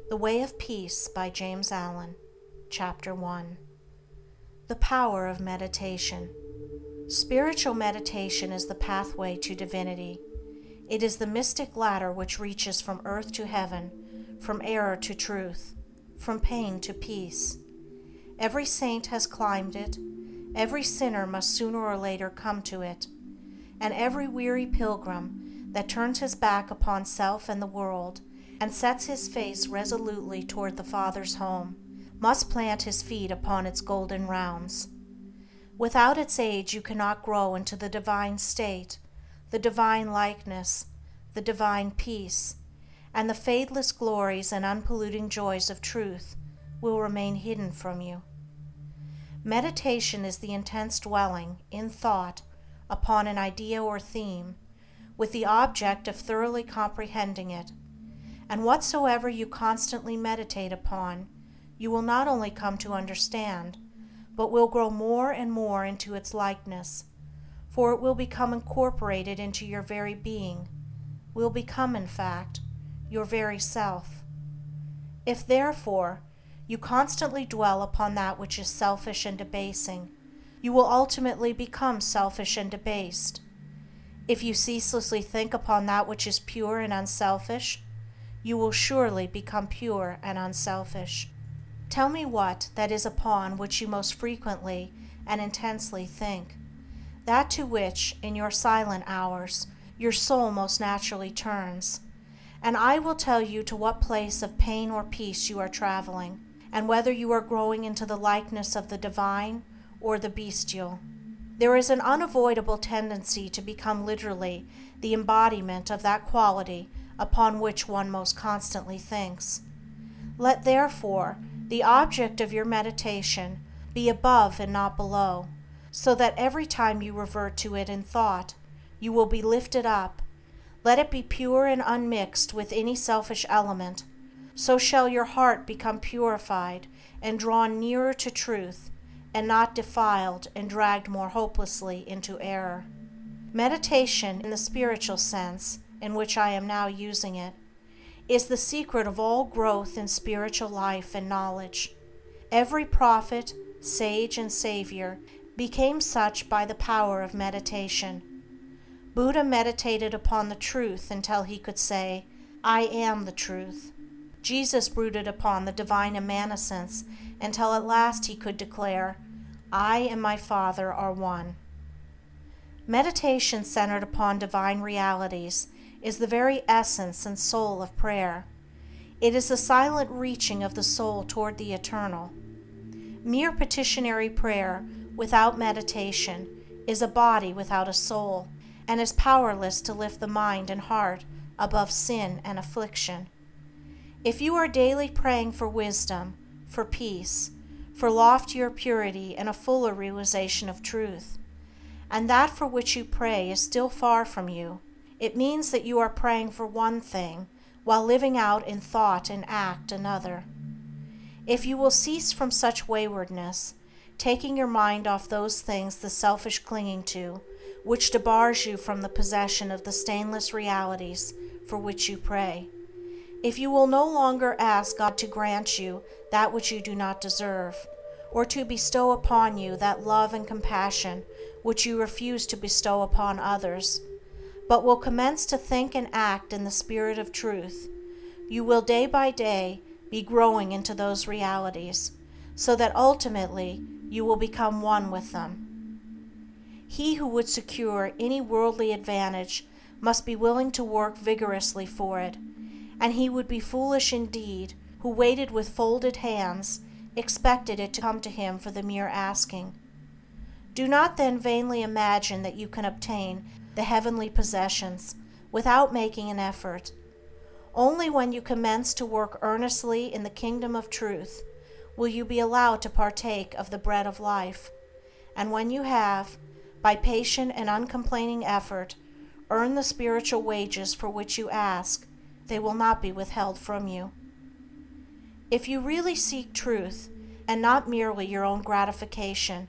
The Way of Peace by James Allen. Chapter 1. The Power of Meditation. Spiritual meditation is the pathway to divinity. It is the mystic ladder which reaches from earth to heaven, from error to truth, from pain to peace. Every saint has climbed it, every sinner must sooner or later come to it, and every weary pilgrim that turns his back upon self and the world, and sets his face resolutely toward the Father's home, must plant his feet upon its golden rounds. Without its aid you cannot grow into the divine state, the divine likeness, the divine peace, and the fadeless glories and unpolluting joys of truth will remain hidden from you. Meditation is the intense dwelling, in thought, upon an idea or theme, with the object of thoroughly comprehending it. And whatsoever you constantly meditate upon, you will not only come to understand, but will grow more and more into its likeness, for it will become incorporated into your very being, will become, in fact, your very self. If, therefore, you constantly dwell upon that which is selfish and debasing, you will ultimately become selfish and debased. If you ceaselessly think upon that which is pure and unselfish, you will surely become pure and unselfish. Tell me what that is upon which you most frequently and intensely think, that to which, in your silent hours, your soul most naturally turns, and I will tell you to what place of pain or peace you are traveling, and whether you are growing into the likeness of the divine or the bestial. There is an unavoidable tendency to become literally the embodiment of that quality upon which one most constantly thinks. Let, therefore, the object of your meditation be above and not below, so that every time you revert to it in thought, you will be lifted up. Let it be pure and unmixed with any selfish element. So shall your heart become purified and drawn nearer to truth, and not defiled and dragged more hopelessly into error. Meditation, in the spiritual sense in which I am now using it, is the secret of all growth in spiritual life and knowledge. Every prophet, sage, and savior became such by the power of meditation. Buddha meditated upon the truth until he could say, "I am the truth." Jesus brooded upon the divine immanence until at last he could declare, "I and my Father are one." Meditation centered upon divine realities is the very essence and soul of prayer. It is the silent reaching of the soul toward the eternal. Mere petitionary prayer without meditation is a body without a soul, and is powerless to lift the mind and heart above sin and affliction. If you are daily praying for wisdom, for peace, for loftier purity and a fuller realization of truth, and that for which you pray is still far from you, it means that you are praying for one thing while living out in thought and act another. If you will cease from such waywardness, taking your mind off those things the selfish clinging to, which debars you from the possession of the stainless realities for which you pray, if you will no longer ask God to grant you that which you do not deserve, or to bestow upon you that love and compassion which you refuse to bestow upon others, but will commence to think and act in the spirit of truth, you will day by day be growing into those realities, so that ultimately you will become one with them. He who would secure any worldly advantage must be willing to work vigorously for it, and he would be foolish indeed who waited with folded hands, expected it to come to him for the mere asking. Do not then vainly imagine that you can obtain the heavenly possessions without making an effort. Only when you commence to work earnestly in the kingdom of truth will you be allowed to partake of the bread of life, and when you have, by patient and uncomplaining effort, earned the spiritual wages for which you ask, they will not be withheld from you. If you really seek truth, and not merely your own gratification,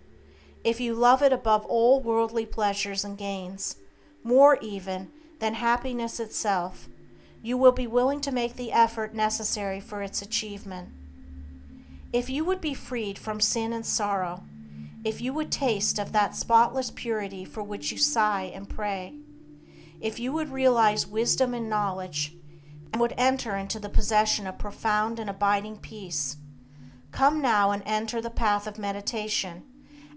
if you love it above all worldly pleasures and gains, more even than happiness itself, you will be willing to make the effort necessary for its achievement. If you would be freed from sin and sorrow, if you would taste of that spotless purity for which you sigh and pray, if you would realize wisdom and knowledge, and would enter into the possession of profound and abiding peace, come now and enter the path of meditation,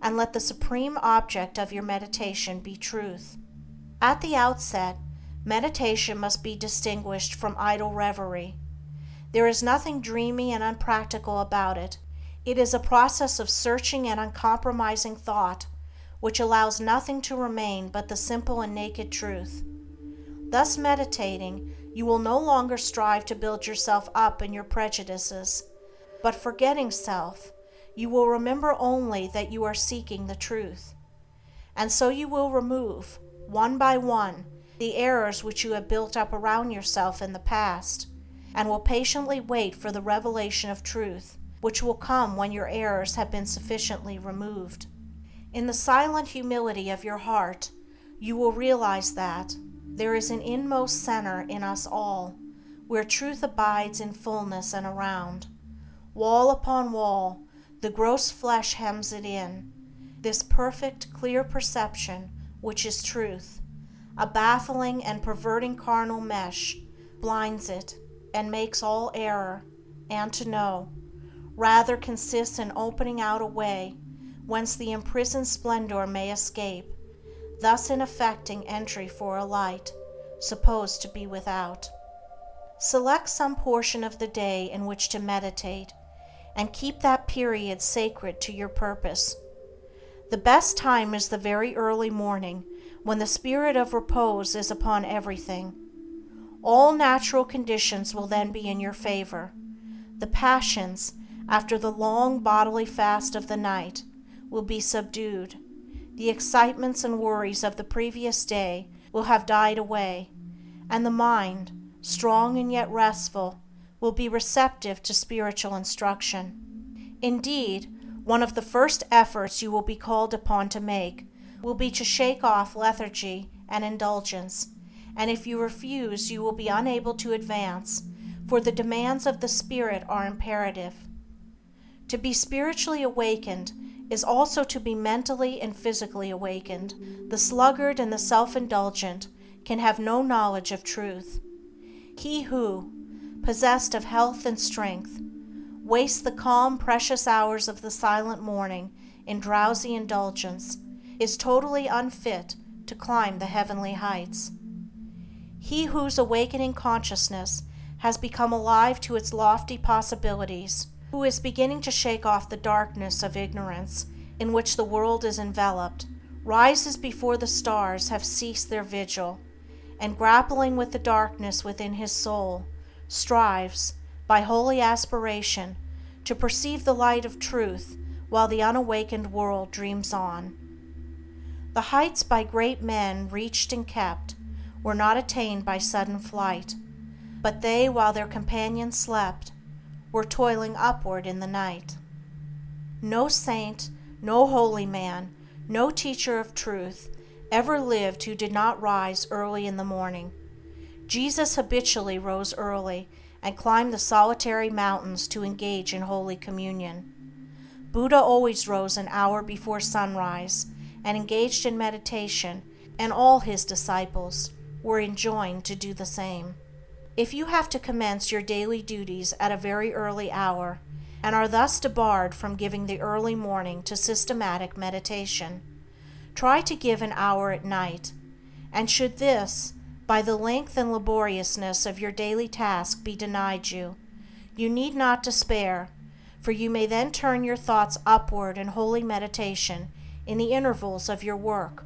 and let the supreme object of your meditation be truth. At the outset, meditation must be distinguished from idle reverie. There is nothing dreamy and unpractical about it. It is a process of searching and uncompromising thought, which allows nothing to remain but the simple and naked truth. Thus meditating, you will no longer strive to build yourself up in your prejudices, but forgetting self, you will remember only that you are seeking the truth. And so you will remove, one by one, the errors which you have built up around yourself in the past, and will patiently wait for the revelation of truth, which will come when your errors have been sufficiently removed. In the silent humility of your heart, you will realize that there is an inmost center in us all, where truth abides in fullness and around. Wall upon wall, the gross flesh hems it in, this perfect, clear perception, which is truth. A baffling and perverting carnal mesh blinds it and makes all error, and to know, rather consists in opening out a way whence the imprisoned splendor may escape, thus in effecting entry for a light, supposed to be without. Select some portion of the day in which to meditate, and keep that period sacred to your purpose. The best time is the very early morning, when the spirit of repose is upon everything. All natural conditions will then be in your favor. The passions, after the long bodily fast of the night, will be subdued. The excitements and worries of the previous day will have died away, and the mind, strong and yet restful, will be receptive to spiritual instruction. Indeed, one of the first efforts you will be called upon to make will be to shake off lethargy and indulgence, and if you refuse you will be unable to advance, for the demands of the spirit are imperative. To be spiritually awakened is also to be mentally and physically awakened. The sluggard and the self-indulgent can have no knowledge of truth. He who, possessed of health and strength, wastes the calm, precious hours of the silent morning in drowsy indulgence, is totally unfit to climb the heavenly heights. He whose awakening consciousness has become alive to its lofty possibilities, who is beginning to shake off the darkness of ignorance in which the world is enveloped, rises before the stars have ceased their vigil, and grappling with the darkness within his soul, strives, by holy aspiration, to perceive the light of truth while the unawakened world dreams on. The heights by great men reached and kept were not attained by sudden flight, but they, while their companions slept, were toiling upward in the night. No saint, no holy man, no teacher of truth ever lived who did not rise early in the morning. Jesus habitually rose early and climbed the solitary mountains to engage in holy communion. Buddha always rose an hour before sunrise and engaged in meditation, and all his disciples were enjoined to do the same. If you have to commence your daily duties at a very early hour, and are thus debarred from giving the early morning to systematic meditation, try to give an hour at night, and should this, by the length and laboriousness of your daily task, be denied you, you need not despair, for you may then turn your thoughts upward in holy meditation in the intervals of your work,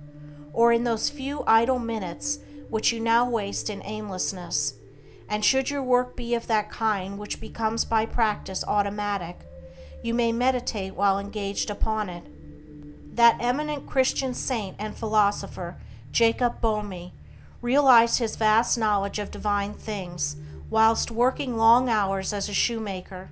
or in those few idle minutes which you now waste in aimlessness. And should your work be of that kind which becomes by practice automatic, you may meditate while engaged upon it. That eminent Christian saint and philosopher, Jacob Boehme, realized his vast knowledge of divine things whilst working long hours as a shoemaker.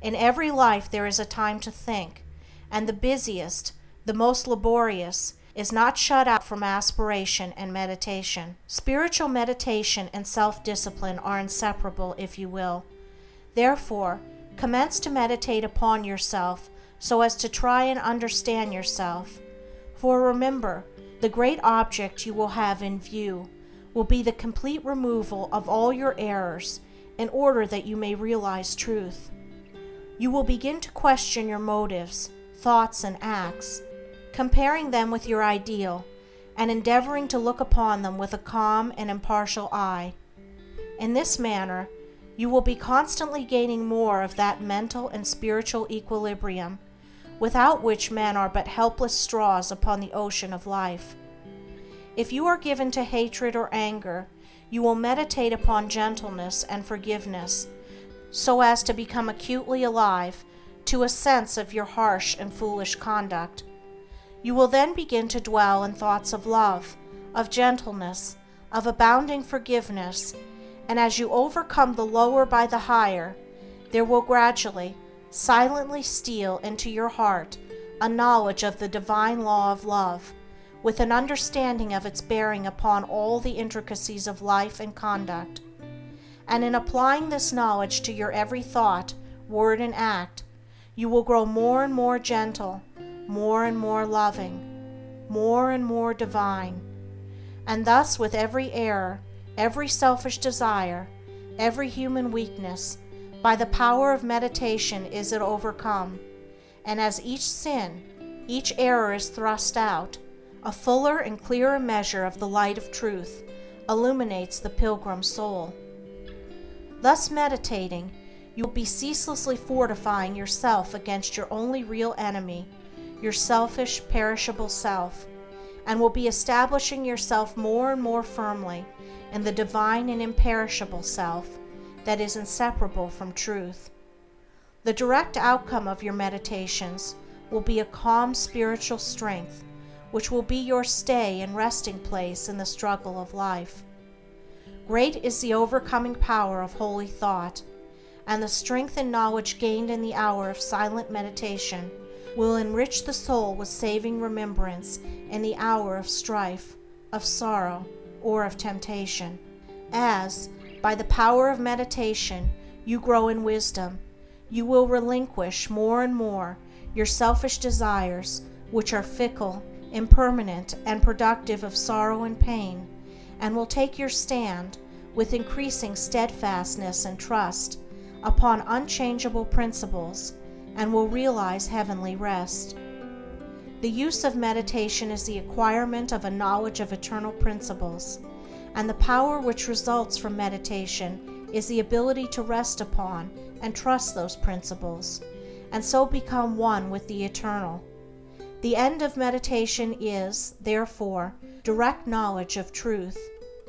In every life there is a time to think, and the busiest, the most laborious, is not shut out from aspiration and meditation. Spiritual meditation and self-discipline are inseparable, if you will. Therefore, commence to meditate upon yourself so as to try and understand yourself. For remember, the great object you will have in view will be the complete removal of all your errors in order that you may realize truth. You will begin to question your motives, thoughts, and acts, comparing them with your ideal, and endeavoring to look upon them with a calm and impartial eye. In this manner, you will be constantly gaining more of that mental and spiritual equilibrium, without which men are but helpless straws upon the ocean of life. If you are given to hatred or anger, you will meditate upon gentleness and forgiveness, so as to become acutely alive to a sense of your harsh and foolish conduct. You will then begin to dwell in thoughts of love, of gentleness, of abounding forgiveness, and as you overcome the lower by the higher, there will gradually, silently steal into your heart a knowledge of the divine law of love, with an understanding of its bearing upon all the intricacies of life and conduct. And in applying this knowledge to your every thought, word, and act, you will grow more and more gentle, more and more loving, more and more divine. And thus with every error, every selfish desire, every human weakness, by the power of meditation is it overcome, and as each sin, each error is thrust out, a fuller and clearer measure of the light of truth illuminates the pilgrim's soul. Thus meditating, you will be ceaselessly fortifying yourself against your only real enemy, your selfish, perishable self, and will be establishing yourself more and more firmly in the divine and imperishable self that is inseparable from truth. The direct outcome of your meditations will be a calm spiritual strength, which will be your stay and resting place in the struggle of life. Great is the overcoming power of holy thought, and the strength and knowledge gained in the hour of silent meditation will enrich the soul with saving remembrance in the hour of strife, of sorrow, or of temptation. As, by the power of meditation, you grow in wisdom, you will relinquish more and more your selfish desires, which are fickle, impermanent, and productive of sorrow and pain, and will take your stand, with increasing steadfastness and trust, upon unchangeable principles, and will realize heavenly rest. The use of meditation is the acquirement of a knowledge of eternal principles, and the power which results from meditation is the ability to rest upon and trust those principles, and so become one with the eternal. The end of meditation is, therefore, direct knowledge of truth,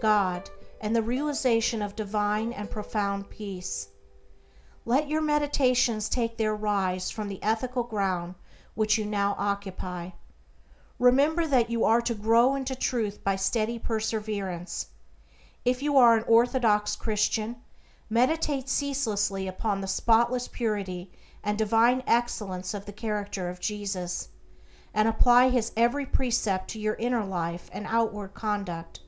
God, and the realization of divine and profound peace. Let your meditations take their rise from the ethical ground which you now occupy. Remember that you are to grow into truth by steady perseverance. If you are an orthodox Christian, meditate ceaselessly upon the spotless purity and divine excellence of the character of Jesus, and apply his every precept to your inner life and outward conduct,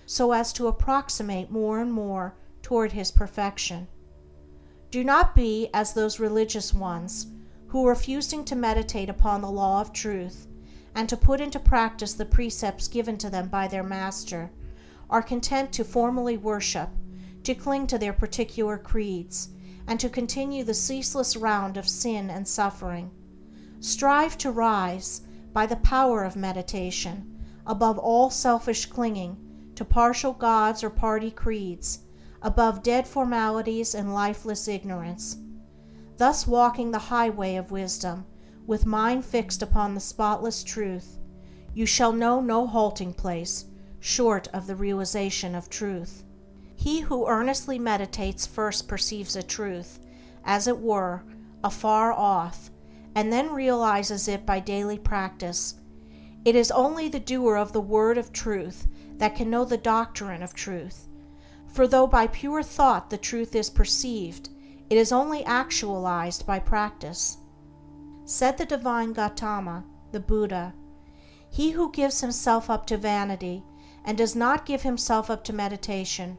so as to approximate more and more toward his perfection. Do not be as those religious ones who, refusing to meditate upon the law of truth and to put into practice the precepts given to them by their master, are content to formally worship, to cling to their particular creeds, and to continue the ceaseless round of sin and suffering. Strive to rise, by the power of meditation, above all selfish clinging to partial gods or party creeds, above dead formalities and lifeless ignorance. Thus walking the highway of wisdom, with mind fixed upon the spotless truth, you shall know no halting place short of the realization of truth. He who earnestly meditates first perceives a truth, as it were, afar off, and then realizes it by daily practice. It is only the doer of the word of truth that can know the doctrine of truth. For though by pure thought the truth is perceived, it is only actualized by practice. Said the divine Gautama, the Buddha, He who gives himself up to vanity and does not give himself up to meditation,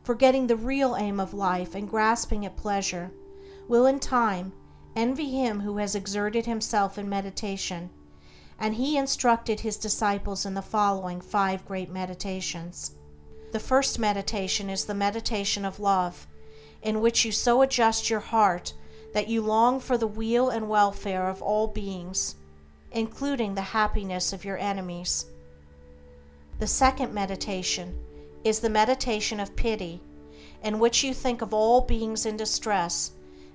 forgetting the real aim of life and grasping at pleasure, will in time envy him who has exerted himself in meditation, and he instructed his disciples in the following 5 great meditations. The first meditation is the meditation of love, in which you so adjust your heart that you long for the weal and welfare of all beings, including the happiness of your enemies. The second meditation is the meditation of pity, in which you think of all beings in distress,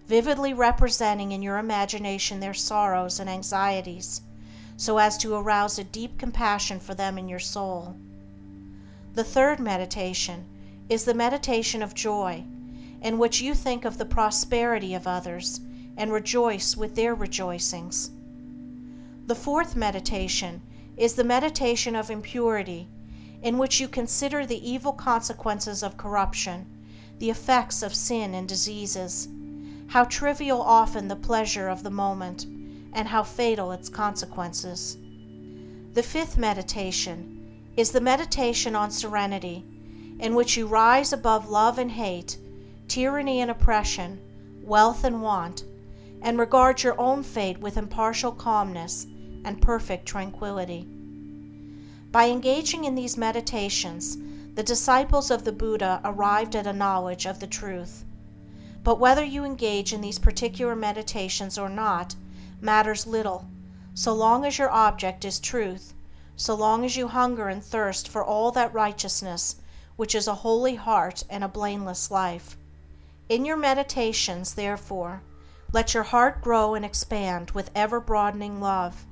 vividly representing in your imagination their sorrows and anxieties, so as to arouse a deep compassion for them in your soul. The third meditation is the meditation of joy, in which you think of the prosperity of others and rejoice with their rejoicings. The fourth meditation is the meditation of impurity, in which you consider the evil consequences of corruption, the effects of sin and diseases, how trivial often the pleasure of the moment, and how fatal its consequences. The fifth meditation is the meditation on serenity, in which you rise above love and hate, tyranny and oppression, wealth and want, and regard your own fate with impartial calmness and perfect tranquility. By engaging in these meditations, the disciples of the Buddha arrived at a knowledge of the truth. But whether you engage in these particular meditations or not matters little, so long as your object is truth, so long as you hunger and thirst for all that righteousness which is a holy heart and a blameless life. In your meditations, therefore, let your heart grow and expand with ever-broadening love,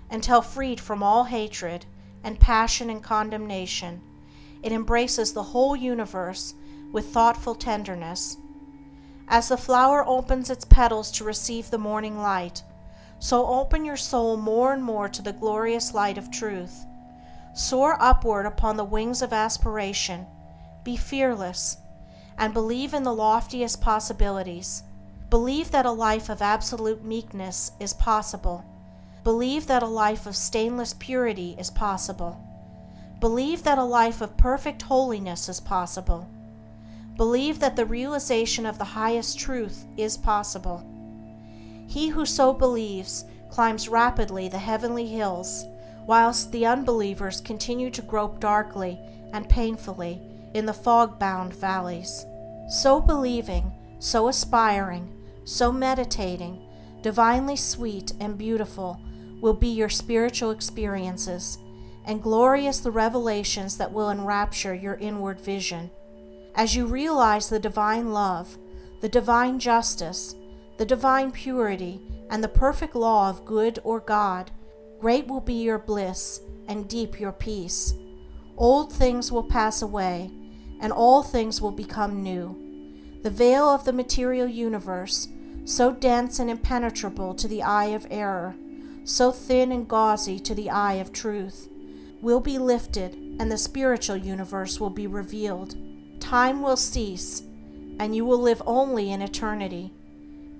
until freed from all hatred and passion and condemnation, it embraces the whole universe with thoughtful tenderness. As the flower opens its petals to receive the morning light, so open your soul more and more to the glorious light of truth. Soar upward upon the wings of aspiration, be fearless, and believe in the loftiest possibilities. Believe that a life of absolute meekness is possible. Believe that a life of stainless purity is possible. Believe that a life of perfect holiness is possible. Believe that the realization of the highest truth is possible. He who so believes climbs rapidly the heavenly hills, whilst the unbelievers continue to grope darkly and painfully in the fog-bound valleys. So believing, so aspiring, so meditating, divinely sweet and beautiful will be your spiritual experiences, and glorious the revelations that will enrapture your inward vision. As you realize the divine love, the divine justice, the divine purity, and the perfect law of good or God, great will be your bliss and deep your peace. Old things will pass away, and all things will become new. The veil of the material universe, so dense and impenetrable to the eye of error, so thin and gauzy to the eye of truth, will be lifted, and the spiritual universe will be revealed. Time will cease, and you will live only in eternity.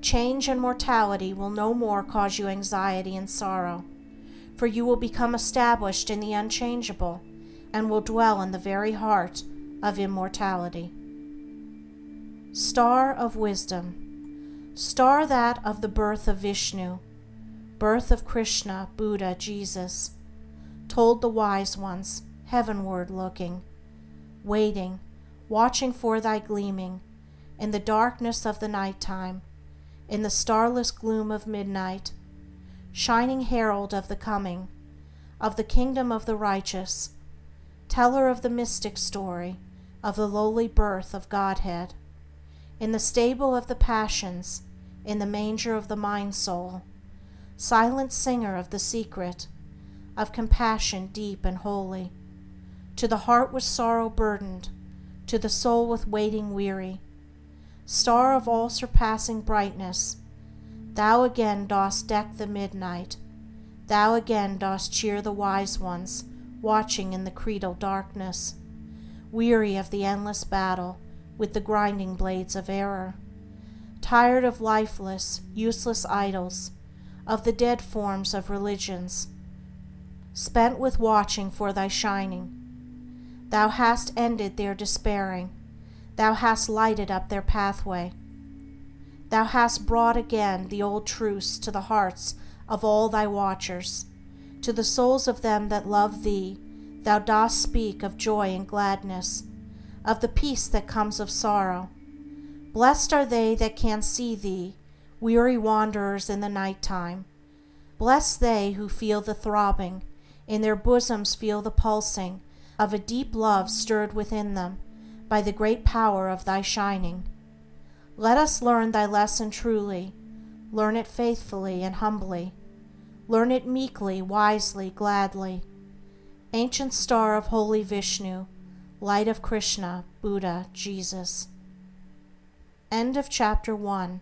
Change and mortality will no more cause you anxiety and sorrow, for you will become established in the unchangeable, and will dwell in the very heart of immortality. Star of Wisdom, star that of the birth of Vishnu, birth of Krishna, Buddha, Jesus, told the wise ones, heavenward looking, waiting, watching for thy gleaming, in the darkness of the night time, in the starless gloom of midnight, shining herald of the coming, of the kingdom of the righteous, teller of the mystic story, of the lowly birth of Godhead, in the stable of the passions, in the manger of the mind-soul, silent singer of the secret, of compassion deep and holy, to the heart with sorrow burdened, to the soul with waiting weary, star of all-surpassing brightness, thou again dost deck the midnight, thou again dost cheer the wise ones, watching in the creedal darkness, weary of the endless battle with the grinding blades of error, tired of lifeless, useless idols, of the dead forms of religions, spent with watching for thy shining. Thou hast ended their despairing, thou hast lighted up their pathway. Thou hast brought again the old truths to the hearts of all thy watchers. To the souls of them that love thee, thou dost speak of joy and gladness, of the peace that comes of sorrow. Blessed are they that can see thee, weary wanderers in the night time. Blessed they who feel the throbbing, in their bosoms feel the pulsing, of a deep love stirred within them by the great power of thy shining. Let us learn thy lesson truly, learn it faithfully and humbly, learn it meekly, wisely, gladly. Ancient star of holy Vishnu, light of Krishna, Buddha, Jesus. End of chapter 1.